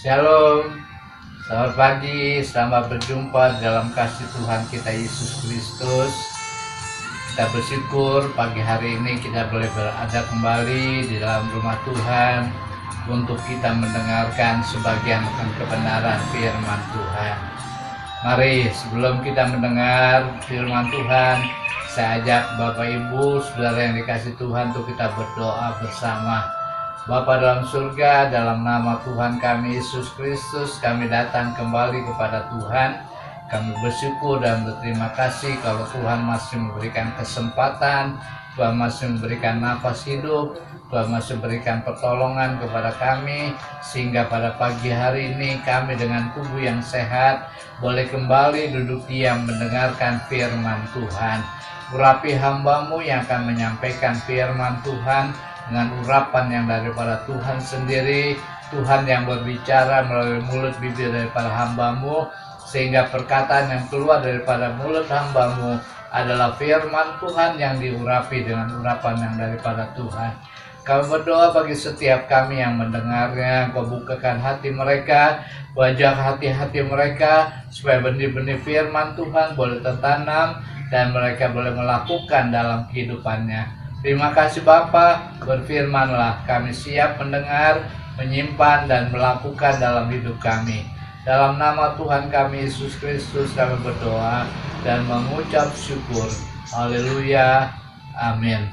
Shalom, selamat pagi, selamat berjumpa dalam kasih Tuhan kita Yesus Kristus. Kita bersyukur pagi hari ini kita boleh berada kembali di dalam rumah Tuhan untuk kita mendengarkan sebagian tentang kebenaran firman Tuhan. Mari sebelum kita mendengar firman Tuhan, saya ajak Bapak Ibu, Saudara yang dikasih Tuhan untuk kita berdoa bersama. Bapa dalam surga, dalam nama Tuhan kami Yesus Kristus, kami datang kembali kepada Tuhan. Kami bersyukur dan berterima kasih kalau Tuhan masih memberikan kesempatan, Tuhan masih memberikan nafas hidup, Tuhan masih memberikan pertolongan kepada kami, sehingga pada pagi hari ini kami dengan tubuh yang sehat boleh kembali duduk diam mendengarkan firman Tuhan. Urapi hamba-Mu yang akan menyampaikan firman Tuhan dengan urapan yang daripada Tuhan sendiri, Tuhan yang berbicara melalui mulut bibir daripada hamba-Mu, sehingga perkataan yang keluar daripada mulut hamba-Mu adalah firman Tuhan yang diurapi dengan urapan yang daripada Tuhan. Kami berdoa bagi setiap kami yang mendengarnya, Kau bukakan hati mereka, wajah hati-hati mereka, supaya benih-benih firman Tuhan boleh tertanam dan mereka boleh melakukan dalam kehidupannya. Terima kasih Bapa, berfirmanlah, kami siap mendengar, menyimpan dan melakukan dalam hidup kami. Dalam nama Tuhan kami Yesus Kristus kami berdoa dan mengucap syukur. Haleluya, amin.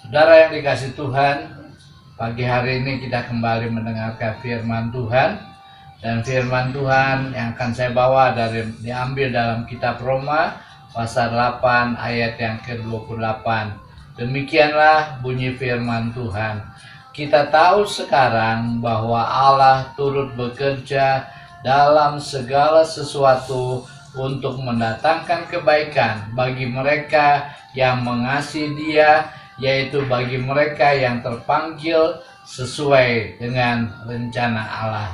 Saudara yang dikasih Tuhan, pagi hari ini kita kembali mendengarkan firman Tuhan. Dan firman Tuhan yang akan saya bawa diambil dalam kitab Roma pasal 8 ayat yang ke-28. Demikianlah bunyi firman Tuhan. Kita tahu sekarang bahwa Allah turut bekerja dalam segala sesuatu untuk mendatangkan kebaikan bagi mereka yang mengasihi Dia, yaitu bagi mereka yang terpanggil sesuai dengan rencana Allah.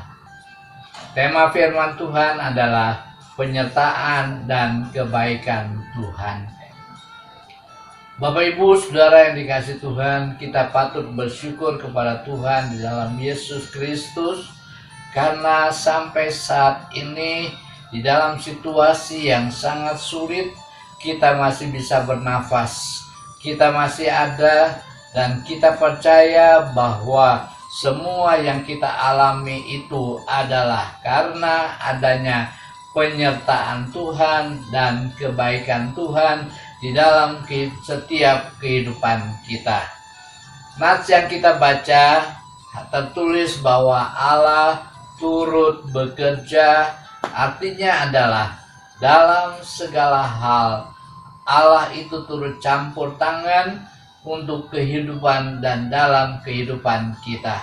Tema firman Tuhan adalah penyertaan dan kebaikan Tuhan. Bapak Ibu Saudara yang dikasih Tuhan, kita patut bersyukur kepada Tuhan di dalam Yesus Kristus, karena sampai saat ini di dalam situasi yang sangat sulit kita masih bisa bernafas, kita masih ada, dan kita percaya bahwa semua yang kita alami itu adalah karena adanya penyertaan Tuhan dan kebaikan Tuhan di dalam setiap kehidupan kita. Nats yang kita baca tertulis bahwa Allah turut bekerja, artinya adalah dalam segala hal Allah itu turut campur tangan untuk kehidupan dan dalam kehidupan kita.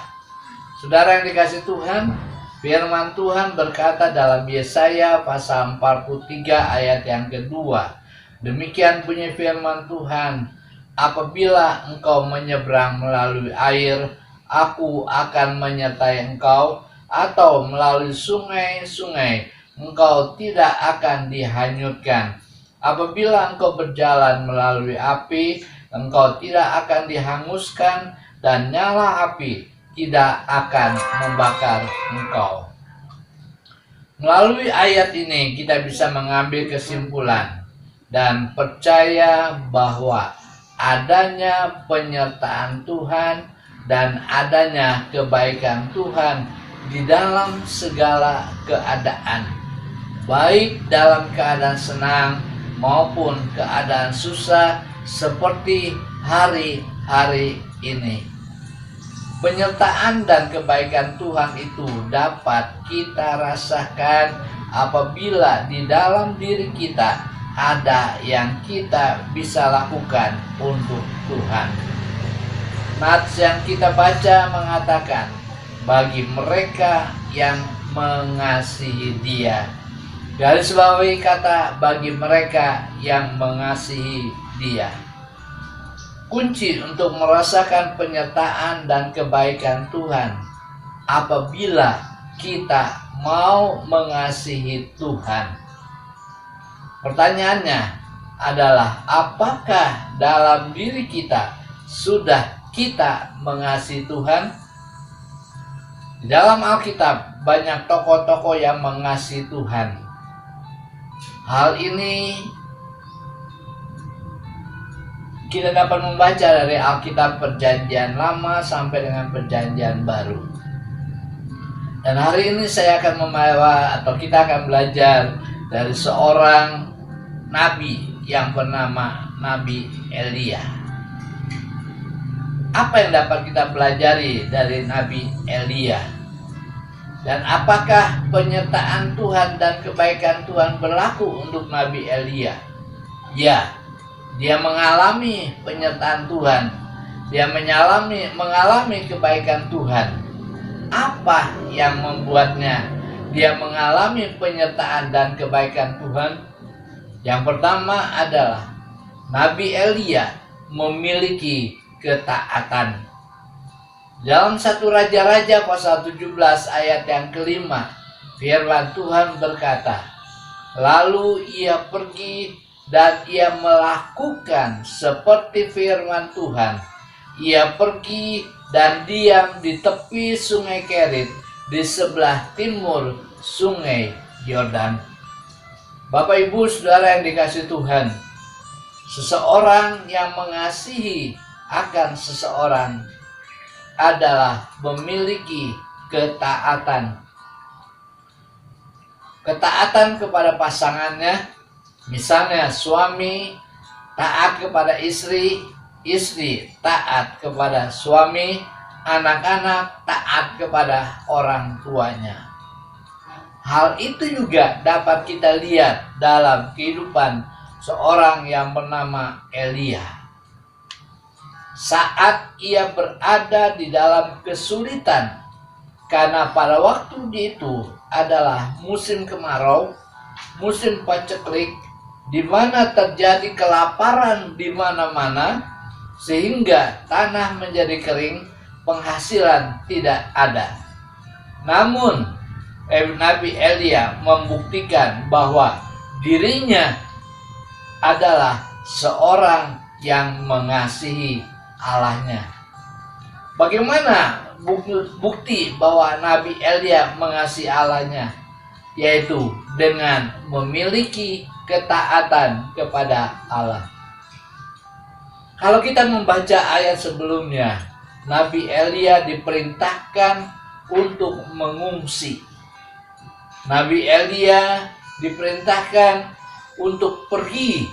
Saudara yang dikasih Tuhan, firman Tuhan berkata dalam Yesaya pasal 43 ayat yang kedua. Demikian bunyi firman Tuhan, apabila engkau menyeberang melalui air, aku akan menyertai engkau, atau melalui sungai-sungai, engkau tidak akan dihanyutkan. Apabila engkau berjalan melalui api, engkau tidak akan dihanguskan, dan nyala api tidak akan membakar engkau. Melalui ayat ini kita bisa mengambil kesimpulan dan percaya bahwa adanya penyertaan Tuhan dan adanya kebaikan Tuhan di dalam segala keadaan, baik dalam keadaan senang maupun keadaan susah seperti hari-hari ini. Penyertaan dan kebaikan Tuhan itu dapat kita rasakan apabila di dalam diri kita ada yang kita bisa lakukan untuk Tuhan. Nats yang kita baca mengatakan, bagi mereka yang mengasihi Dia. Garis bawahi kata bagi mereka yang mengasihi Dia. Kunci untuk merasakan penyertaan dan kebaikan Tuhan apabila kita mau mengasihi Tuhan. Pertanyaannya adalah, apakah dalam diri kita sudah kita mengasihi Tuhan? Di dalam Alkitab banyak tokoh-tokoh yang mengasihi Tuhan. Hal ini kita dapat membaca dari Alkitab Perjanjian Lama sampai dengan Perjanjian Baru. Dan hari ini saya akan kita akan belajar dari seorang nabi yang bernama Nabi Elia. Apa yang dapat kita pelajari dari Nabi Elia? Dan apakah penyertaan Tuhan dan kebaikan Tuhan berlaku untuk Nabi Elia? Ya, dia mengalami penyertaan Tuhan. Dia mengalami kebaikan Tuhan. Apa yang membuatnya dia mengalami penyertaan dan kebaikan Tuhan? Yang pertama adalah Nabi Elia memiliki ketaatan. Dalam 1 Raja-Raja pasal 17 ayat yang kelima, firman Tuhan berkata, "Lalu ia pergi dan ia melakukan seperti firman Tuhan. Ia pergi dan diam di tepi sungai Kerit di sebelah timur sungai Yordan." Bapak Ibu Saudara yang dikasihi Tuhan, seseorang yang mengasihi akan seseorang adalah memiliki ketaatan. Ketaatan kepada pasangannya, misalnya suami taat kepada istri, istri taat kepada suami, anak-anak taat kepada orang tuanya. Hal itu juga dapat kita lihat dalam kehidupan seorang yang bernama Elia. Saat ia berada di dalam kesulitan, karena pada waktu itu adalah musim kemarau, musim paceklik, di mana terjadi kelaparan di mana-mana, sehingga tanah menjadi kering, penghasilan tidak ada. Namun Nabi Elia membuktikan bahwa dirinya adalah seorang yang mengasihi Allahnya. Bagaimana bukti bahwa Nabi Elia mengasihi Allahnya? Yaitu dengan memiliki ketaatan kepada Allah. Kalau kita membaca ayat sebelumnya, Nabi Elia diperintahkan untuk mengungsi. Nabi Elia diperintahkan untuk pergi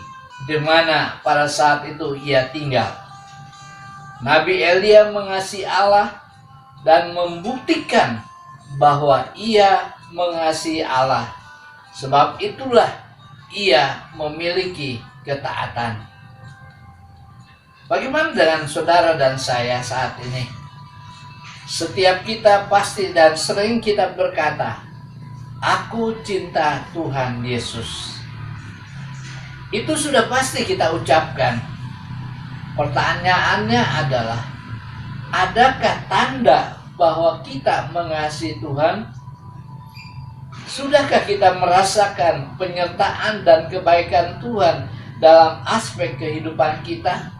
di mana pada saat itu ia tinggal. Nabi Elia mengasihi Allah dan membuktikan bahwa ia mengasihi Allah. Sebab itulah ia memiliki ketaatan. Bagaimana dengan saudara dan saya saat ini? Setiap kita pasti dan sering kita berkata, "Aku cinta Tuhan Yesus." Itu sudah pasti kita ucapkan. Pertanyaannya adalah, adakah tanda bahwa kita mengasihi Tuhan? Sudahkah kita merasakan penyertaan dan kebaikan Tuhan dalam aspek kehidupan kita?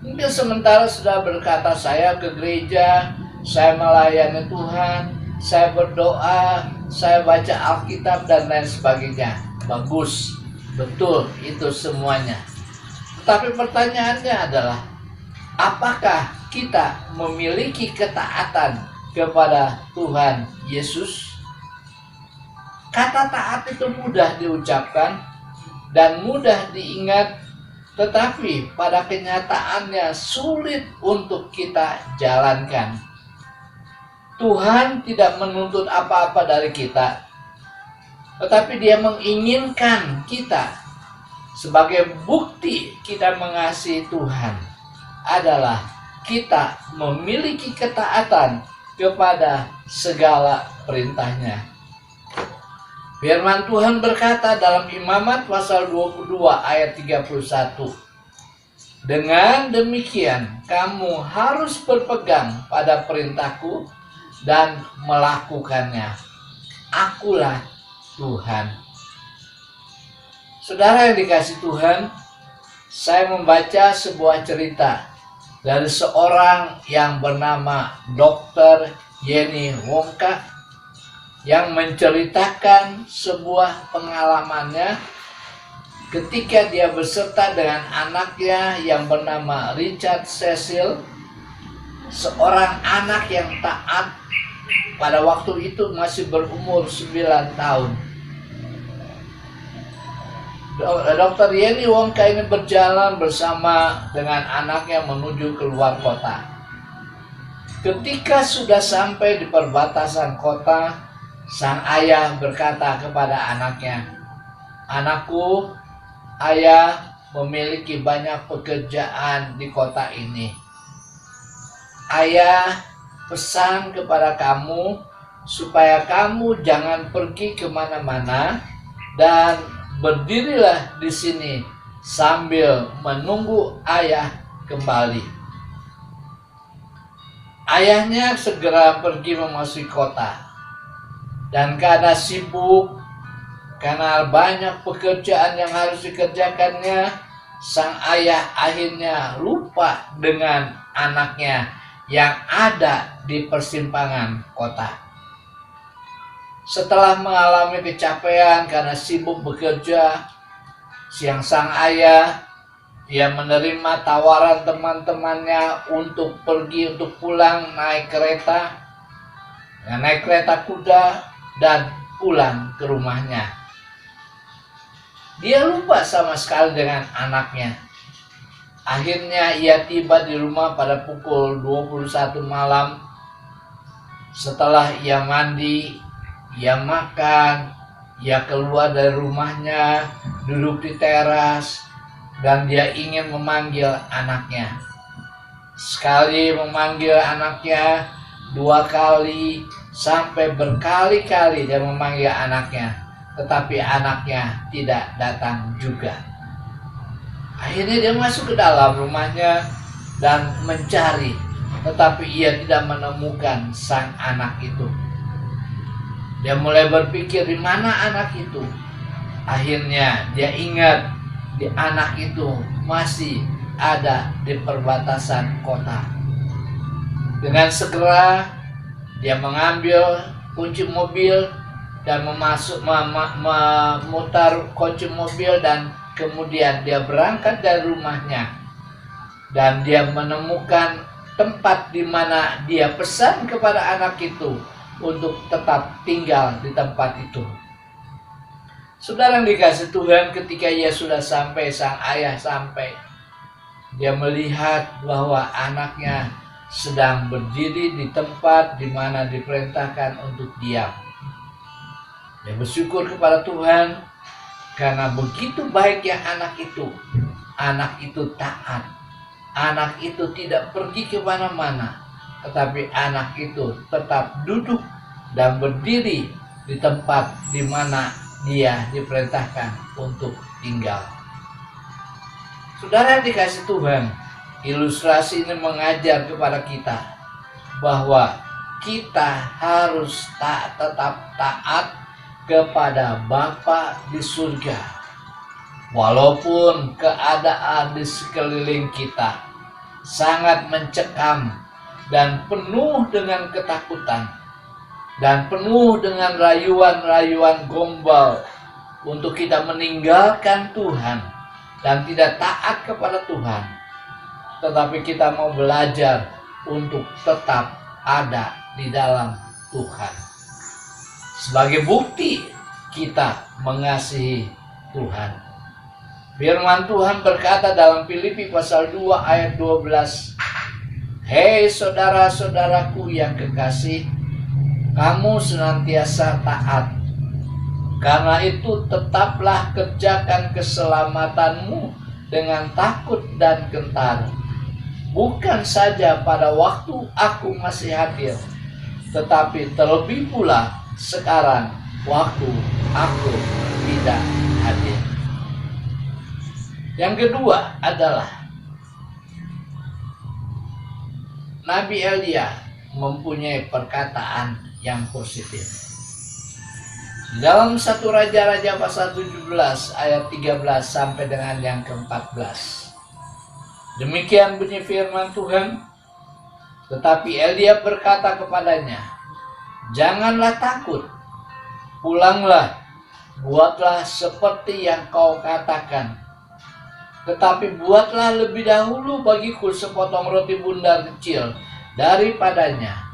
Mungkin sementara sudah berkata, saya ke gereja, saya melayani Tuhan, saya berdoa, saya baca Alkitab dan lain sebagainya. Bagus, betul itu semuanya. Tapi pertanyaannya adalah, apakah kita memiliki ketaatan kepada Tuhan Yesus? Kata taat itu mudah diucapkan dan mudah diingat, tetapi pada kenyataannya sulit untuk kita jalankan. Tuhan tidak menuntut apa-apa dari kita, tetapi Dia menginginkan kita. Sebagai bukti kita mengasihi Tuhan adalah kita memiliki ketaatan kepada segala perintahnya. Firman Tuhan berkata dalam Imamat pasal 22 ayat 31, "Dengan demikian kamu harus berpegang pada perintahku dan melakukannya. Akulah Tuhan." Saudara yang dikasihi Tuhan, saya membaca sebuah cerita dari seorang yang bernama Dr. Yenny Wongka yang menceritakan sebuah pengalamannya ketika dia beserta dengan anaknya yang bernama Richard Cecil, seorang anak yang taat, pada waktu itu masih berumur 9 tahun. Dr. Yenny Wongka ini berjalan bersama dengan anaknya menuju keluar kota. Ketika sudah sampai di perbatasan kota, sang ayah berkata kepada anaknya, "Anakku, ayah memiliki banyak pekerjaan di kota ini. Ayah pesan kepada kamu supaya kamu jangan pergi kemana-mana dan berdirilah di sini sambil menunggu ayah kembali." Ayahnya segera pergi memasuki kota, dan karena sibuk, karena banyak pekerjaan yang harus dikerjakannya, sang ayah akhirnya lupa dengan anaknya yang ada di persimpangan kota. Setelah mengalami kecapean karena sibuk bekerja, sang ayah dia menerima tawaran teman-temannya untuk pergi untuk pulang naik kereta kuda dan pulang ke rumahnya. Dia lupa sama sekali dengan anaknya. Akhirnya ia tiba di rumah pada pukul 21 malam. Setelah ia mandi, ia makan, ia keluar dari rumahnya, duduk di teras, dan dia ingin memanggil anaknya. Sekali memanggil anaknya, 2 kali, sampai berkali-kali dia memanggil anaknya, tetapi anaknya tidak datang juga. Akhirnya dia masuk ke dalam rumahnya dan mencari, tetapi ia tidak menemukan sang anak itu. Dia mulai berpikir, di mana anak itu? Akhirnya dia ingat, di anak itu masih ada di perbatasan kota. Dengan segera dia mengambil kunci mobil dan memutar kunci mobil, dan kemudian dia berangkat dari rumahnya, dan dia menemukan tempat di mana dia pesan kepada anak itu untuk tetap tinggal di tempat itu. Saudara yang dikasih Tuhan, ketika ia sudah sampai, sang ayah sampai, dia melihat bahwa anaknya sedang berdiri di tempat di mana diperintahkan untuk diam. Dia bersyukur kepada Tuhan karena begitu baiknya anak itu. Anak itu taat. Anak itu tidak pergi kemana-mana, tetapi anak itu tetap duduk dan berdiri di tempat di mana dia diperintahkan untuk tinggal. Saudara yang dikasih Tuhan, ilustrasi ini mengajar kepada kita bahwa kita harus tetap taat kepada Bapa di surga. Walaupun keadaan di sekeliling kita sangat mencekam dan penuh dengan ketakutan, dan penuh dengan rayuan-rayuan gombal untuk kita meninggalkan Tuhan dan tidak taat kepada Tuhan, tetapi kita mau belajar untuk tetap ada di dalam Tuhan. Sebagai bukti kita mengasihi Tuhan. Firman Tuhan berkata dalam Filipi pasal 2 ayat 12, "Hei saudara-saudaraku yang kekasih, kamu senantiasa taat. Karena itu tetaplah kerjakan keselamatanmu dengan takut dan gentar. Bukan saja pada waktu aku masih hadir, tetapi terlebih pula sekarang waktu aku tidak hadir." Yang kedua adalah Nabi Elia mempunyai perkataan yang positif. Dalam 1 Raja-Raja pasal 17 ayat 13 sampai dengan yang ke-14. Demikian bunyi firman Tuhan. Tetapi Elia berkata kepadanya, Janganlah takut, pulanglah, buatlah seperti yang kau katakan. Tetapi buatlah lebih dahulu bagiku sepotong roti bundar kecil daripadanya,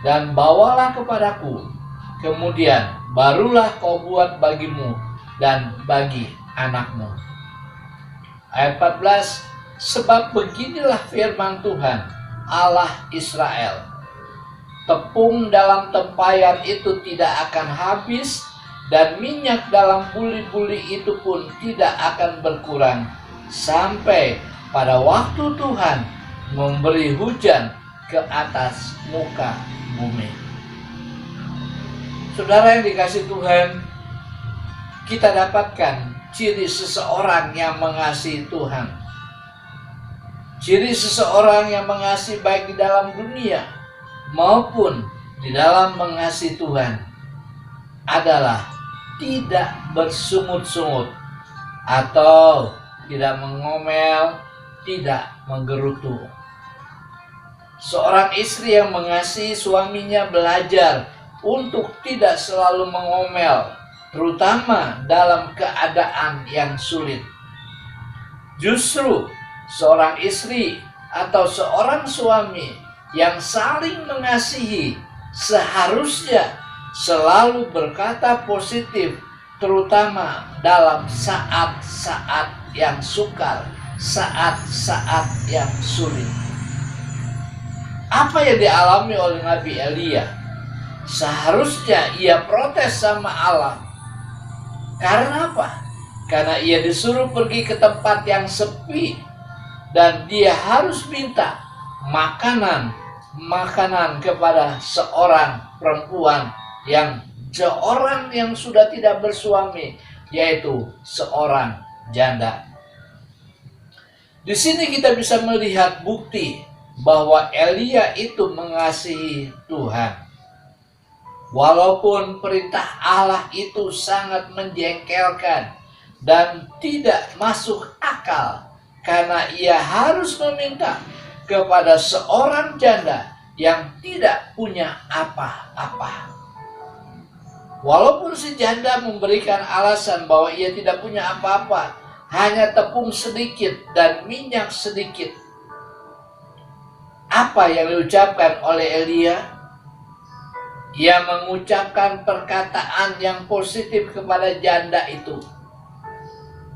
dan bawalah kepadaku. Kemudian barulah kau buat bagimu dan bagi anakmu. Ayat 14, sebab beginilah firman Tuhan, Allah Israel. Tepung dalam tempayan itu tidak akan habis, dan minyak dalam buli-buli itu pun tidak akan berkurang, sampai pada waktu Tuhan memberi hujan ke atas muka bumi. Saudara yang dikasihi Tuhan, kita dapatkan ciri seseorang yang mengasihi Tuhan. Ciri seseorang yang mengasihi baik di dalam dunia maupun di dalam mengasihi Tuhan adalah tidak bersungut-sungut atau tidak mengomel, tidak menggerutu. Seorang istri yang mengasihi suaminya belajar untuk tidak selalu mengomel, terutama dalam keadaan yang sulit. Justru seorang istri atau seorang suami yang saling mengasihi seharusnya selalu berkata positif, terutama dalam saat-saat yang sukar, saat-saat yang sulit. Apa yang dialami oleh Nabi Elia? Seharusnya ia protes sama Allah. Karena apa? Karena ia disuruh pergi ke tempat yang sepi, dan dia harus minta makanan kepada seorang perempuan seorang yang sudah tidak bersuami, yaitu seorang janda. Di sini kita bisa melihat bukti bahwa Elia itu mengasihi Tuhan. Walaupun perintah Allah itu sangat menjengkelkan dan tidak masuk akal, karena ia harus meminta kepada seorang janda yang tidak punya apa-apa. Walaupun si janda memberikan alasan bahwa ia tidak punya apa-apa, hanya tepung sedikit dan minyak sedikit. Apa yang diucapkan oleh Elia? Ia mengucapkan perkataan yang positif kepada janda itu.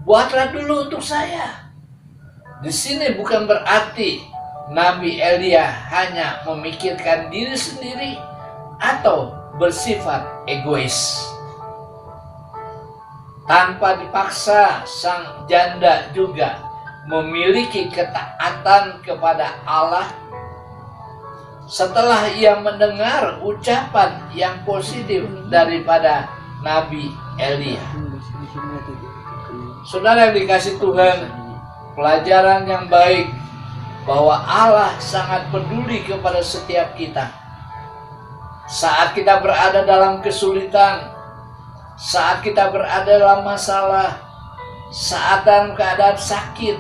Buatlah dulu untuk saya. Di sini bukan berarti Nabi Elia hanya memikirkan diri sendiri atau bersifat egois. Tanpa dipaksa, sang janda juga memiliki ketaatan kepada Allah. Setelah ia mendengar ucapan yang positif daripada Nabi Elia. Saudara yang dikasihi Tuhan, pelajaran yang baik bahwa Allah sangat peduli kepada setiap kita. Saat kita berada dalam kesulitan, saat kita berada dalam masalah, saat dalam keadaan sakit,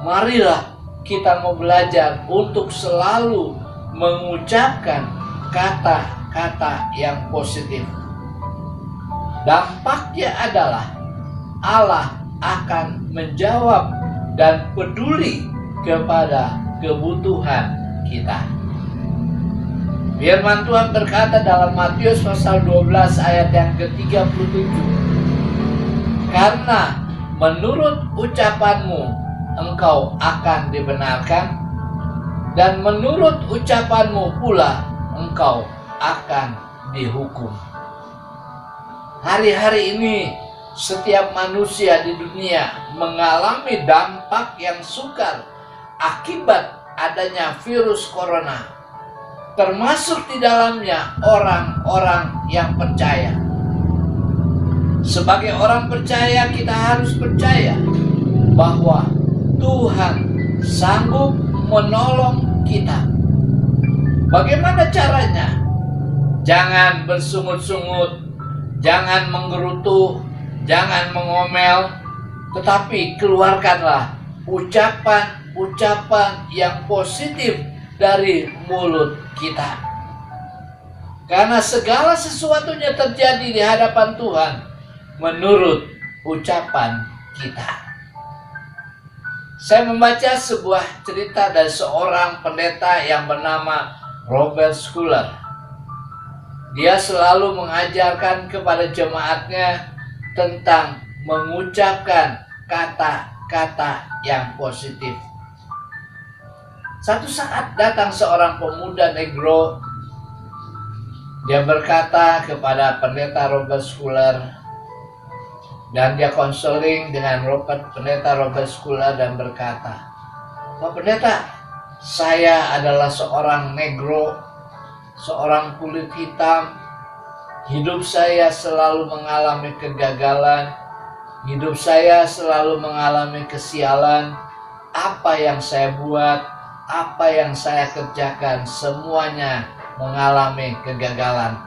marilah kita mau belajar untuk selalu mengucapkan kata-kata yang positif. Dampaknya adalah Allah akan menjawab dan peduli kepada kebutuhan kita. Firman Tuhan berkata dalam Matius pasal 12 ayat yang ke-37. Karena menurut ucapanmu engkau akan dibenarkan, dan menurut ucapanmu pula engkau akan dihukum. Hari-hari ini setiap manusia di dunia mengalami dampak yang sukar akibat adanya virus corona, termasuk di dalamnya orang-orang yang percaya. Sebagai orang percaya, kita harus percaya bahwa Tuhan sanggup menolong kita. Bagaimana caranya? Jangan bersungut-sungut, jangan menggerutu, jangan mengomel, tetapi keluarkanlah ucapan-ucapan yang positif dari mulut kita. Karena segala sesuatunya terjadi di hadapan Tuhan menurut ucapan kita. Saya membaca sebuah cerita dari seorang pendeta yang bernama Robert Schuller. Dia selalu mengajarkan kepada jemaatnya tentang mengucapkan kata-kata yang positif. Satu saat datang seorang pemuda negro. Dia berkata kepada pendeta Robert Schuller, dan dia konseling dengan pendeta Robert Schuller dan berkata, "Pak Pendeta, saya adalah seorang negro, seorang kulit hitam. Hidup saya selalu mengalami kegagalan. Hidup saya selalu mengalami kesialan. Apa yang saya buat, apa yang saya kerjakan, semuanya mengalami kegagalan.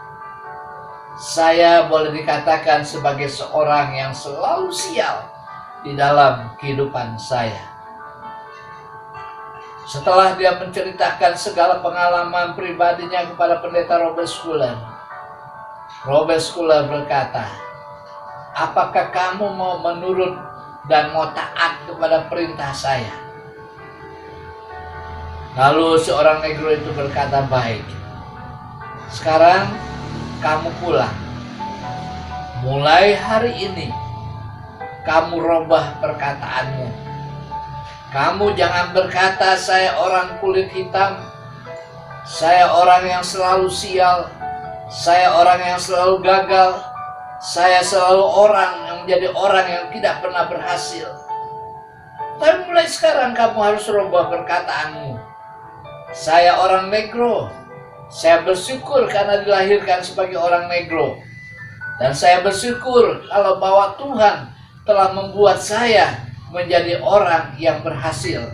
Saya boleh dikatakan sebagai seorang yang selalu sial di dalam kehidupan saya." Setelah dia menceritakan segala pengalaman pribadinya kepada pendeta Robert Schuller berkata, "Apakah kamu mau menurut dan mau taat kepada perintah saya?" Lalu seorang negro itu berkata, "Baik. Sekarang kamu pulang. Mulai hari ini kamu rubah perkataanmu. Kamu jangan berkata saya orang kulit hitam, saya orang yang selalu sial, saya orang yang selalu gagal, saya selalu orang yang menjadi orang yang tidak pernah berhasil. Tapi mulai sekarang kamu harus rubah perkataanmu. Saya orang negro. Saya bersyukur karena dilahirkan sebagai orang negro. Dan saya bersyukur kalau bahwa Tuhan telah membuat saya menjadi orang yang berhasil.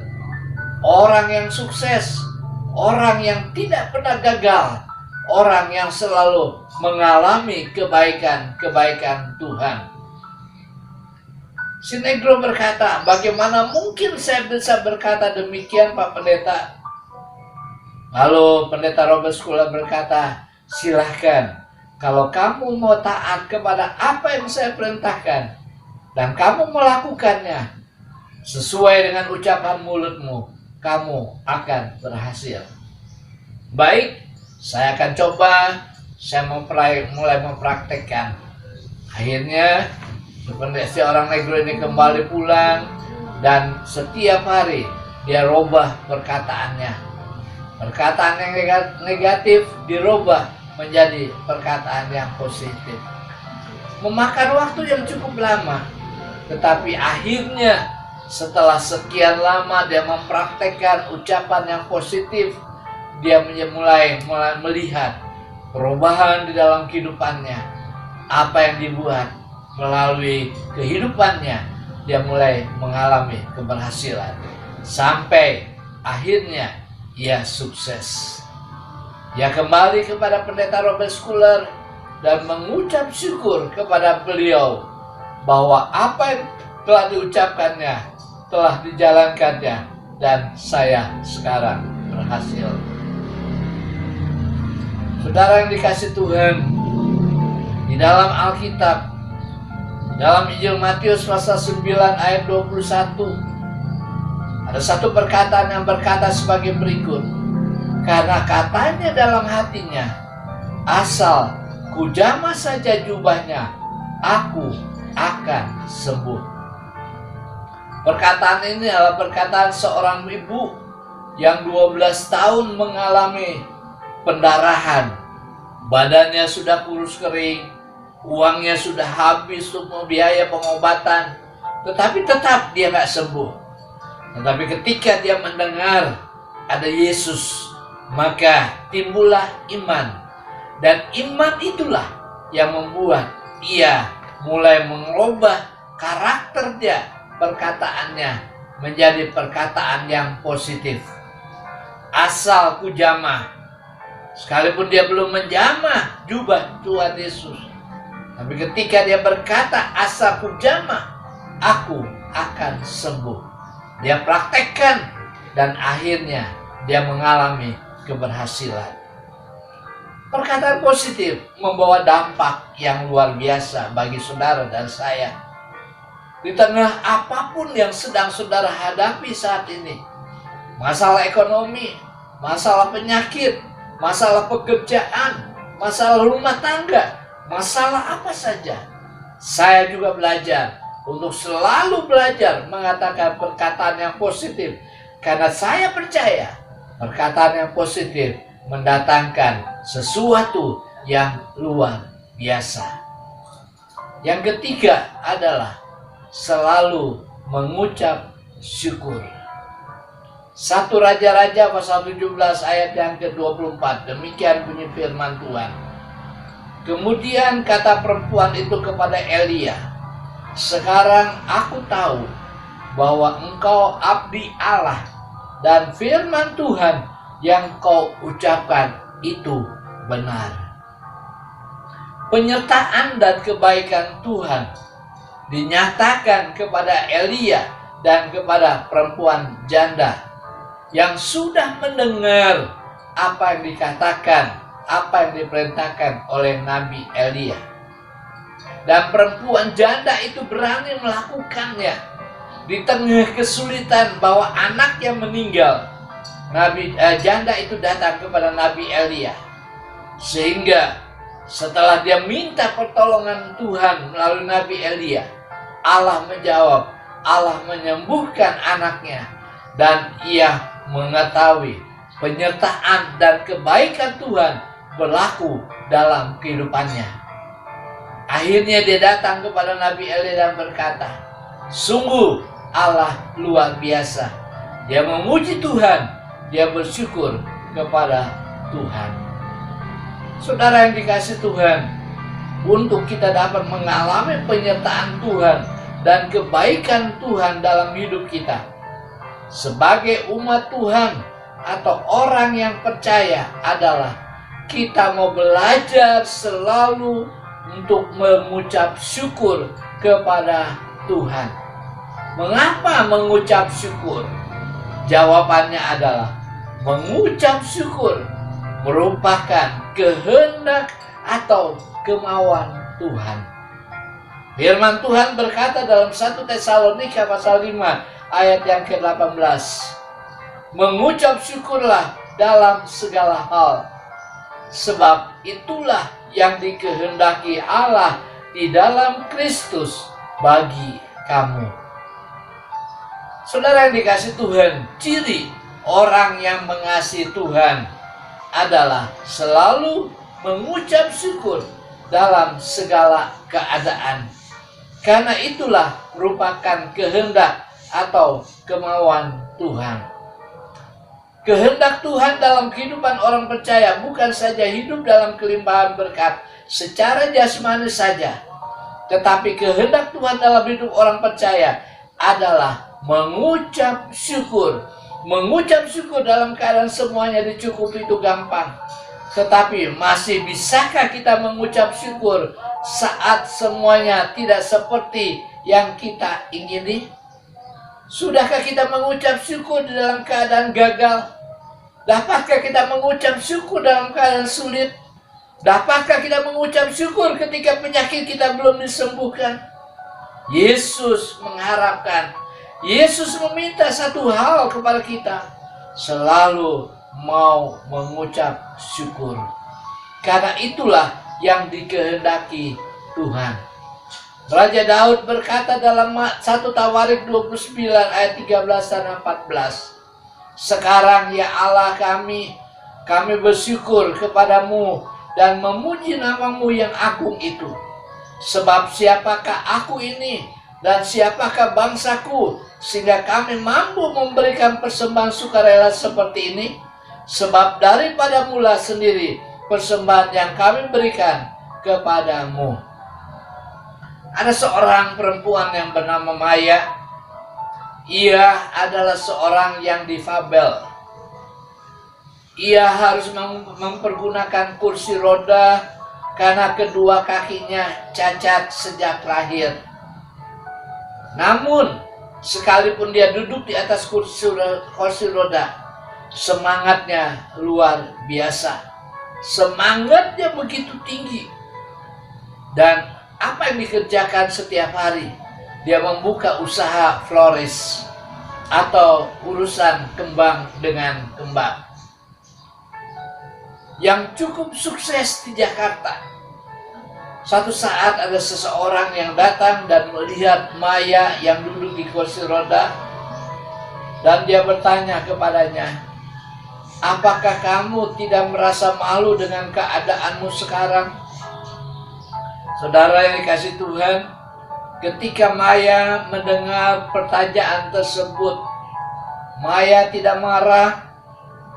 Orang yang sukses. Orang yang tidak pernah gagal. Orang yang selalu mengalami kebaikan-kebaikan Tuhan." Si negro berkata, "Bagaimana mungkin saya bisa berkata demikian, Pak Pendeta?" Lalu pendeta Robert Schuller berkata, "Silahkan, kalau kamu mau taat kepada apa yang saya perintahkan, dan kamu melakukannya sesuai dengan ucapan mulutmu, kamu akan berhasil." Baik, saya akan coba, saya mulai mempraktekkan. Akhirnya, si orang negro ini kembali pulang, dan setiap hari dia rubah perkataannya. Perkataan yang negatif dirubah menjadi perkataan yang positif. Memakan waktu yang cukup lama, tetapi akhirnya setelah sekian lama dia mempraktekkan ucapan yang positif, dia mulai melihat perubahan di dalam kehidupannya. Apa yang dibuat melalui kehidupannya, dia mulai mengalami keberhasilan. Sampai akhirnya ia sukses. Dia kembali kepada pendeta Robert Schuller dan mengucap syukur kepada beliau bahwa apa yang telah diucapkannya, telah dijalankannya, dan saya sekarang berhasil. Saudara yang dikasihi Tuhan, di dalam Alkitab, dalam Injil Matius pasal 9 ayat 21, ada satu perkataan yang berkata sebagai berikut, "Karena katanya dalam hatinya, asal kujamah saja jubahnya, aku akan sembuh." Perkataan ini adalah perkataan seorang ibu yang 12 tahun mengalami pendarahan. Badannya sudah kurus kering, uangnya sudah habis untuk biaya pengobatan, tetapi tetap dia nggak sembuh. Tetapi ketika dia mendengar ada Yesus, maka timbullah iman. Dan iman itulah yang membuat ia mulai mengubah karakter dia, perkataannya menjadi perkataan yang positif. Asal kujamah. Sekalipun dia belum menjamah jubah Tuhan Yesus, tapi ketika dia berkata asal kujamah, aku akan sembuh. Dia praktekkan dan akhirnya dia mengalami keberhasilan. Perkataan positif membawa dampak yang luar biasa bagi saudara dan saya. Di tengah apapun yang sedang saudara hadapi saat ini, masalah ekonomi, masalah penyakit, masalah pekerjaan, masalah rumah tangga, masalah apa saja, saya juga belajar untuk selalu belajar mengatakan perkataan yang positif, karena saya percaya perkataan yang positif mendatangkan sesuatu yang luar biasa. Yang ketiga adalah selalu mengucap syukur. 1 Raja-Raja pasal 17 ayat yang ke-24, demikian bunyi firman Tuhan. Kemudian kata perempuan itu kepada Elia, sekarang aku tahu bahwa engkau abdi Allah dan firman Tuhan yang kau ucapkan itu benar. Penyertaan dan kebaikan Tuhan dinyatakan kepada Elia dan kepada perempuan janda yang sudah mendengar apa yang dikatakan, apa yang diperintahkan oleh Nabi Elia. Dan perempuan janda itu berani melakukannya di tengah kesulitan bahwa anak yang meninggal. Janda itu datang kepada Nabi Elia, sehingga setelah dia minta pertolongan Tuhan melalui Nabi Elia, Allah menjawab, Allah menyembuhkan anaknya, dan ia mengetahui penyertaan dan kebaikan Tuhan berlaku dalam kehidupannya. Akhirnya dia datang kepada Nabi Elia dan berkata, sungguh Allah luar biasa. Dia memuji Tuhan, dia bersyukur kepada Tuhan. Saudara yang dikasih Tuhan, untuk kita dapat mengalami penyertaan Tuhan dan kebaikan Tuhan dalam hidup kita, sebagai umat Tuhan atau orang yang percaya, adalah kita mau belajar selalu untuk mengucap syukur kepada Tuhan. Mengapa mengucap syukur? Jawabannya adalah mengucap syukur merupakan kehendak atau kemauan Tuhan. Firman Tuhan berkata dalam 1 Tesalonika pasal 5 ayat yang ke-18, mengucap syukurlah dalam segala hal, sebab itulah yang dikehendaki Allah di dalam Kristus bagi kamu. Saudara yang dikasih Tuhan, ciri orang yang mengasihi Tuhan adalah selalu mengucap syukur dalam segala keadaan. Karena itulah merupakan kehendak atau kemauan Tuhan. Kehendak Tuhan dalam kehidupan orang percaya bukan saja hidup dalam kelimpahan berkat secara jasmani saja, tetapi kehendak Tuhan dalam hidup orang percaya adalah mengucap syukur. Mengucap syukur dalam keadaan semuanya dicukupi itu gampang. Tetapi masih bisakah kita mengucap syukur saat semuanya tidak seperti yang kita ingini? Sudahkah kita mengucap syukur di dalam keadaan gagal? Dapatkah kita mengucap syukur dalam keadaan sulit? Dapatkah kita mengucap syukur ketika penyakit kita belum disembuhkan? Yesus mengharapkan, Yesus meminta satu hal kepada kita, selalu mau mengucap syukur. Karena itulah yang dikehendaki Tuhan. Raja Daud berkata dalam 1 Tawarik 29 ayat 13 dan 14, sekarang ya Allah kami bersyukur kepadamu dan memuji namamu yang agung itu. Sebab siapakah aku ini dan siapakah bangsaku sehingga kami mampu memberikan persembahan sukarela seperti ini? Sebab daripada mula sendiri persembahan yang kami berikan kepadamu. Ada seorang perempuan yang bernama Maya. Ia adalah seorang yang difabel. Ia harus mempergunakan kursi roda karena kedua kakinya cacat sejak lahir. Namun, sekalipun dia duduk di atas kursi roda, semangatnya luar biasa. Semangatnya begitu tinggi. Dan apa yang dikerjakan setiap hari? Dia membuka usaha florist atau urusan kembang dengan kembang yang cukup sukses di Jakarta. Suatu saat ada seseorang yang datang dan melihat Maya yang duduk di kursi roda, dan dia bertanya kepadanya, "Apakah kamu tidak merasa malu dengan keadaanmu sekarang?" Saudara yang dikasihi Tuhan, ketika Maya mendengar pertanyaan tersebut, Maya tidak marah,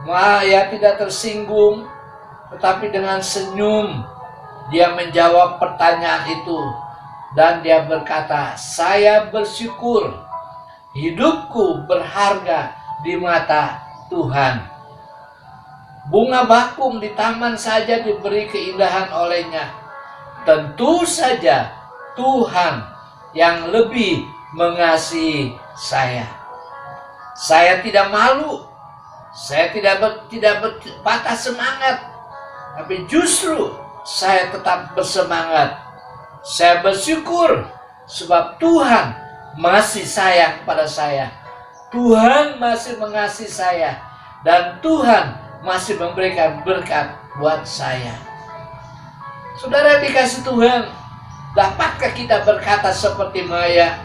Maya tidak tersinggung, tetapi dengan senyum dia menjawab pertanyaan itu. Dan dia berkata, "Saya bersyukur, hidupku berharga di mata Tuhan. Bunga bakung di taman saja diberi keindahan olehnya. Tentu saja Tuhan yang lebih mengasihi saya. Saya tidak malu, saya tidak patah semangat, tapi justru saya tetap bersemangat. Saya bersyukur sebab Tuhan masih sayang pada saya. Tuhan masih mengasihi saya, dan Tuhan masih memberikan berkat buat saya." Saudara yang dikasihi Tuhan, dapatkah kita berkata seperti Maya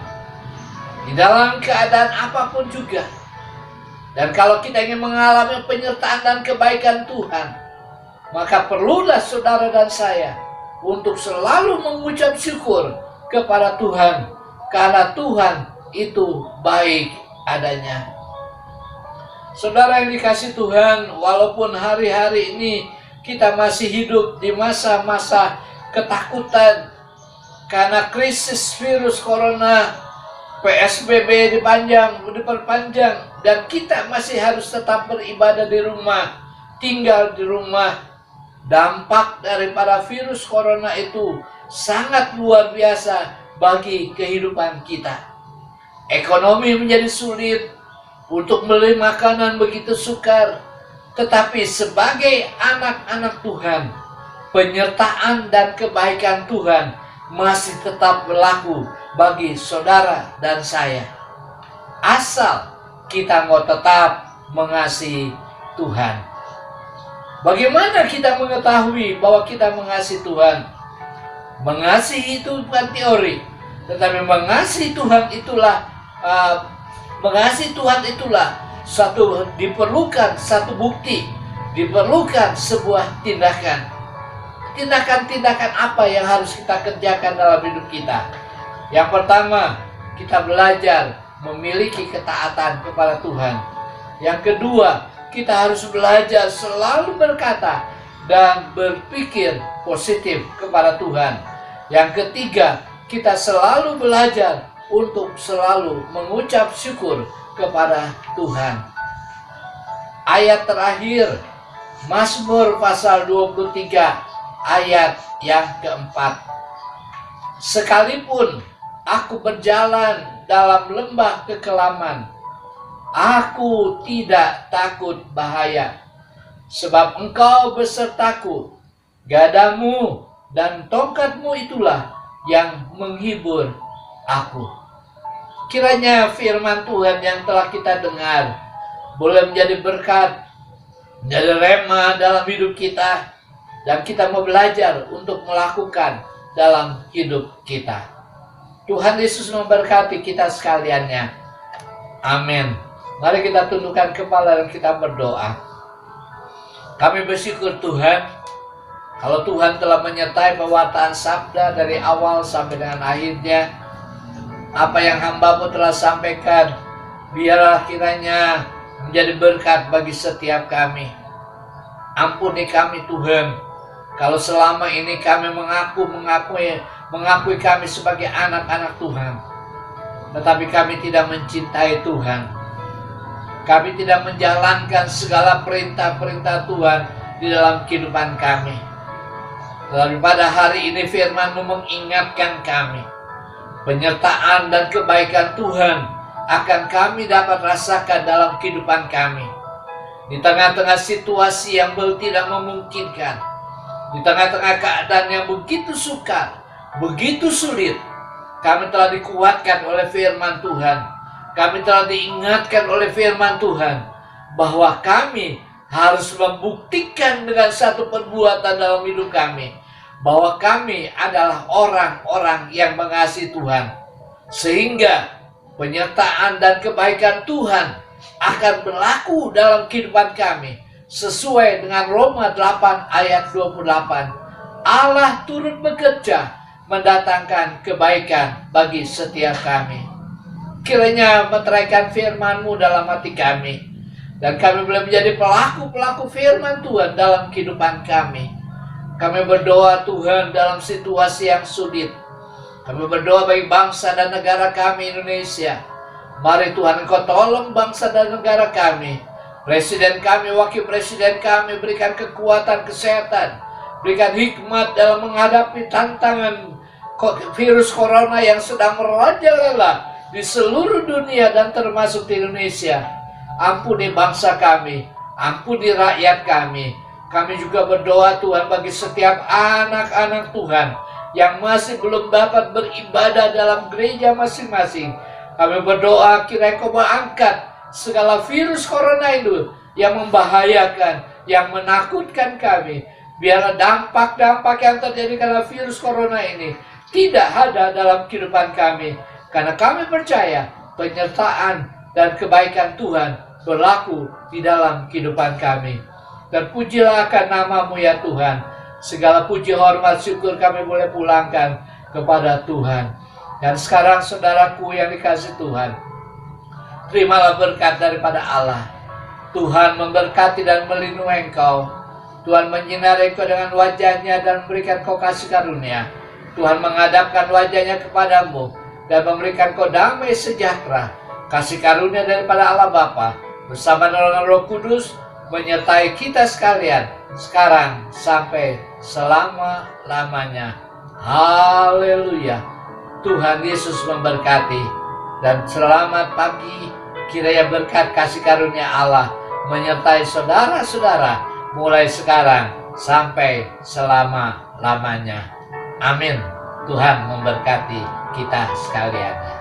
di dalam keadaan apapun juga? Dan kalau kita ingin mengalami penyertaan dan kebaikan Tuhan, maka perlulah saudara dan saya untuk selalu mengucap syukur kepada Tuhan, karena Tuhan itu baik adanya. Saudara yang dikasihi Tuhan, walaupun hari-hari ini kita masih hidup di masa-masa ketakutan karena krisis virus corona, PSBB diperpanjang, dan kita masih harus tetap beribadah di rumah, tinggal di rumah. Dampak daripada virus corona itu sangat luar biasa bagi kehidupan kita. Ekonomi menjadi sulit, untuk beli makanan begitu sukar. Tetapi sebagai anak-anak Tuhan, penyertaan dan kebaikan Tuhan masih tetap berlaku bagi saudara dan saya. Asal kita mau tetap mengasihi Tuhan. Bagaimana kita mengetahui bahwa kita mengasihi Tuhan? Mengasihi itu bukan teori, tetapi mengasihi Tuhan itulah diperlukan satu bukti, diperlukan sebuah tindakan. Tindakan-tindakan apa yang harus kita kerjakan dalam hidup kita? Yang pertama, kita belajar memiliki ketaatan kepada Tuhan. Yang kedua, kita harus belajar selalu berkata dan berpikir positif kepada Tuhan. Yang ketiga, kita selalu belajar untuk selalu mengucap syukur kepada Tuhan. Ayat terakhir, Mazmur pasal 23 ayat yang keempat. "Sekalipun aku berjalan dalam lembah kekelaman, aku tidak takut bahaya, sebab Engkau besertaku, gadamu dan tongkatmu itulah yang menghibur aku." Kiranya firman Tuhan yang telah kita dengar boleh menjadi berkat, menjadi rema dalam hidup kita, dan kita mau belajar untuk melakukan dalam hidup kita. Tuhan Yesus memberkati kita sekaliannya. Amin. Mari kita tundukkan kepala dan kita berdoa. Kami bersyukur Tuhan, kalau Tuhan telah menyertai pewartaan sabda dari awal sampai dengan akhirnya. Apa yang hamba-Mu telah sampaikan, biarlah kiranya menjadi berkat bagi setiap kami. Ampuni kami Tuhan, kalau selama ini kami mengakui kami sebagai anak-anak Tuhan, tetapi kami tidak mencintai Tuhan. Kami tidak menjalankan segala perintah-perintah Tuhan di dalam kehidupan kami. Tetapi pada hari ini firman-Mu mengingatkan kami, penyertaan dan kebaikan Tuhan akan kami dapat rasakan dalam kehidupan kami. Di tengah-tengah situasi yang tidak memungkinkan, Di tengah-tengah keadaan yang begitu sukar, begitu sulit, kami telah dikuatkan oleh firman Tuhan. Kami telah diingatkan oleh firman Tuhan bahwa kami harus membuktikan dengan satu perbuatan dalam hidup kami bahwa kami adalah orang-orang yang mengasihi Tuhan, sehingga penyertaan dan kebaikan Tuhan akan berlaku dalam kehidupan kami sesuai dengan Roma 8 ayat 28. Allah turut bekerja mendatangkan kebaikan bagi setiap kami. Kiranya meteraikan firman-Mu dalam hati kami, dan kami boleh menjadi pelaku-pelaku firman Tuhan dalam kehidupan kami. Kami berdoa Tuhan dalam situasi yang sulit. Kami berdoa bagi bangsa dan negara kami Indonesia. Mari Tuhan Engkau tolong bangsa dan negara kami. Presiden kami, wakil presiden kami, berikan kekuatan kesehatan. Berikan hikmat dalam menghadapi tantangan virus corona yang sedang merajalela di seluruh dunia dan termasuk di Indonesia. Ampuni bangsa kami, ampuni rakyat kami. Kami juga berdoa Tuhan bagi setiap anak-anak Tuhan yang masih belum dapat beribadah dalam gereja masing-masing. Kami berdoa kiranya Kau mengangkat segala virus corona itu yang membahayakan, yang menakutkan kami. Biarlah dampak-dampak yang terjadi karena virus corona ini tidak ada dalam kehidupan kami. Karena kami percaya penyertaan dan kebaikan Tuhan berlaku di dalam kehidupan kami. Dan pujilah akan nama-Mu ya Tuhan. Segala puji, hormat, syukur kami boleh pulangkan kepada Tuhan. Dan sekarang saudaraku yang dikasihi Tuhan, terimalah berkat daripada Allah. Tuhan memberkati dan melindungi engkau. Tuhan menyinari engkau dengan wajah-Nya dan memberikan kau kasih karunia. Tuhan menghadapkan wajah-Nya kepadamu dan memberikan kau damai sejahtera. Kasih karunia daripada Allah Bapa bersama dengan Roh Kudus menyertai kita sekalian sekarang sampai selama-lamanya. Haleluya. Tuhan Yesus memberkati dan selamat pagi. Kiranya berkat kasih karunia Allah menyertai saudara-saudara mulai sekarang sampai selama-lamanya. Amin. Tuhan memberkati kita sekalian.